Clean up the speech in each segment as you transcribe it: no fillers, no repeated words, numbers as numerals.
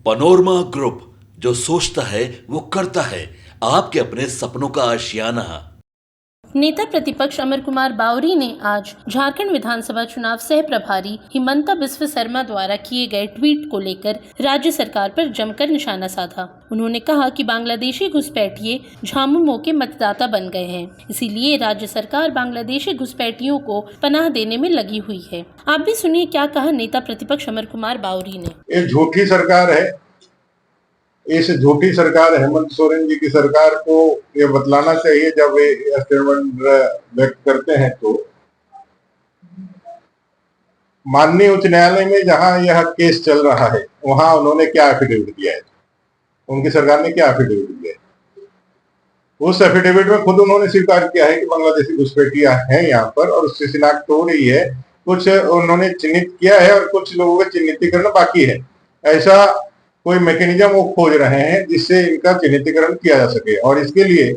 Panorama group, जो सोचता है वो करता है। आपके अपने सपनों का आशियाना। नेता प्रतिपक्ष अमर कुमार बावरी ने आज झारखंड विधानसभा चुनाव सह प्रभारी हिमंता बिस्व शर्मा द्वारा किए गए ट्वीट को लेकर राज्य सरकार पर जमकर निशाना साधा। उन्होंने कहा कि बांग्लादेशी घुसपैठिए झामुमो के मतदाता बन गए हैं, इसीलिए राज्य सरकार बांग्लादेशी घुसपैठियों को पनाह देने में लगी हुई है। आप भी सुनिए क्या कहा नेता प्रतिपक्ष अमर कुमार बावरी ने। ये झूठी सरकार है। इस झूठी सरकार हेमंत सोरेन जी की सरकार को ये बतलाना चाहिए जब वे स्टेटमेंट व्यक्त करते हैं तो माननीय उच्च न्यायालय में जहां यह केस चल रहा है वहां उन्होंने क्या एफिडेविट दिया है, उनकी सरकार ने क्या एफिडेविट दिया है। उस एफिडेविट में खुद उन्होंने स्वीकार किया है कि बांग्लादेशी घुसपैठियां हैं यहाँ पर और उससे शिनाख्त हो रही है। कुछ उन्होंने चिन्हित किया है और कुछ लोगों का चिन्हितीकरण बाकी है। ऐसा कोई मैकेनिज्म वो खोज रहे हैं जिससे इनका चिन्हितीकरण किया जा सके और इसके लिए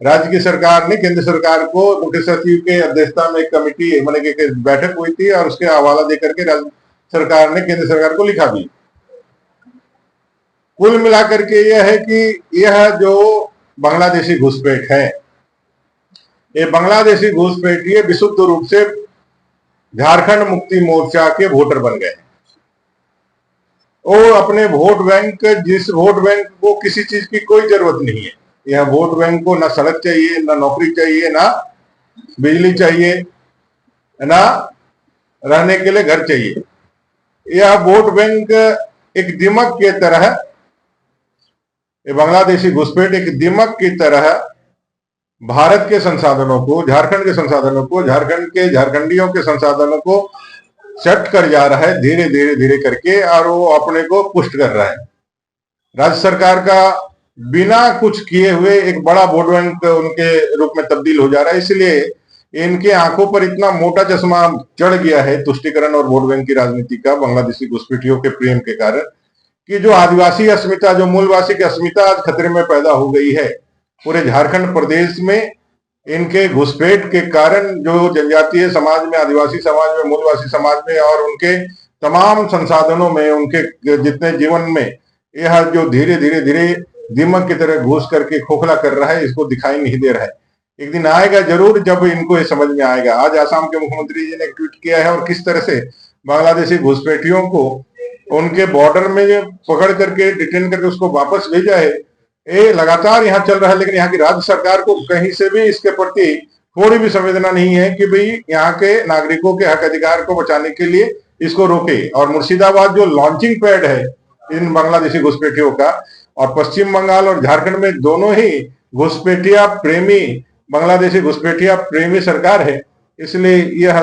राज्य की सरकार ने केंद्र सरकार को मुख्य सचिव के अध्यक्षता में एक कमेटी माने कि बैठक हुई थी और उसके हवाला देकर के राज्य सरकार ने केंद्र सरकार को लिखा भी। कुल मिलाकर के यह है कि यह जो बांग्लादेशी घुसपैठ है, ये बांग्लादेशी घुसपैठ ये विशुद्ध रूप से झारखंड मुक्ति मोर्चा के वोटर बन गए। और अपने वोट बैंक, जिस वोट बैंक को किसी चीज की कोई जरूरत नहीं है। यह वोट बैंक को ना सड़क चाहिए, ना नौकरी चाहिए, ना बिजली चाहिए, ना रहने के लिए घर चाहिए। यह वोट बैंक एक दिमक की तरह, बांग्लादेशी घुसपैठ एक दिमक की तरह भारत के संसाधनों को, झारखंड के संसाधनों को, झारखंड के झारखंडियों के संसाधनों को चट कर जा रहा है धीरे धीरे करके, और वो अपने को पुष्ट कर रहा है। राज्य सरकार का बिना कुछ किए हुए एक बड़ा वोट बैंक उनके रूप में तब्दील हो जा रहा है। इसलिए इनके आंखों पर इतना मोटा चश्मा चढ़ गया है तुष्टीकरण और वोट बैंक की राजनीति का, बांग्लादेशी घुसपैठियों के प्रेम के कारण, कि जो आदिवासी अस्मिता, जो मूलवासी की अस्मिता आज खतरे में पैदा हो गई है। पूरे झारखंड प्रदेश में इनके घुसपैठ के कारण जो जनजातीय समाज में, आदिवासी समाज में, मूलवासी समाज में और उनके तमाम संसाधनों में, उनके जितने जीवन में यह जो धीरे धीरे दीमक की तरह घुस करके खोखला कर रहा है, इसको दिखाई नहीं दे रहा है। एक दिन आएगा जरूर जब इनको ये समझ में आएगा। आज आसाम के मुख्यमंत्री जी ने ट्वीट किया है और किस तरह से बांग्लादेशी घुसपैठियों को उनके बॉर्डर में पकड़ करके डिटेन करके उसको वापस भेजा है। ये लगातार यहाँ चल रहा है, लेकिन यहाँ की राज्य सरकार को कहीं से भी इसके प्रति थोड़ी भी संवेदना नहीं है कि भाई यहाँ के नागरिकों के हक अधिकार को बचाने के लिए इसको रोके। और मुर्शिदाबाद जो लॉन्चिंग पैड है इन बांग्लादेशी घुसपैठियों का, और पश्चिम बंगाल और झारखंड में दोनों ही घुसपैठिया प्रेमी, बांग्लादेशी घुसपैठिया प्रेमी सरकार है। इसलिए यह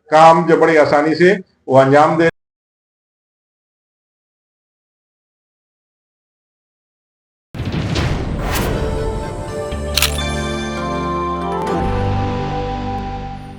काम जो बड़ी आसानी से वो अंजाम दे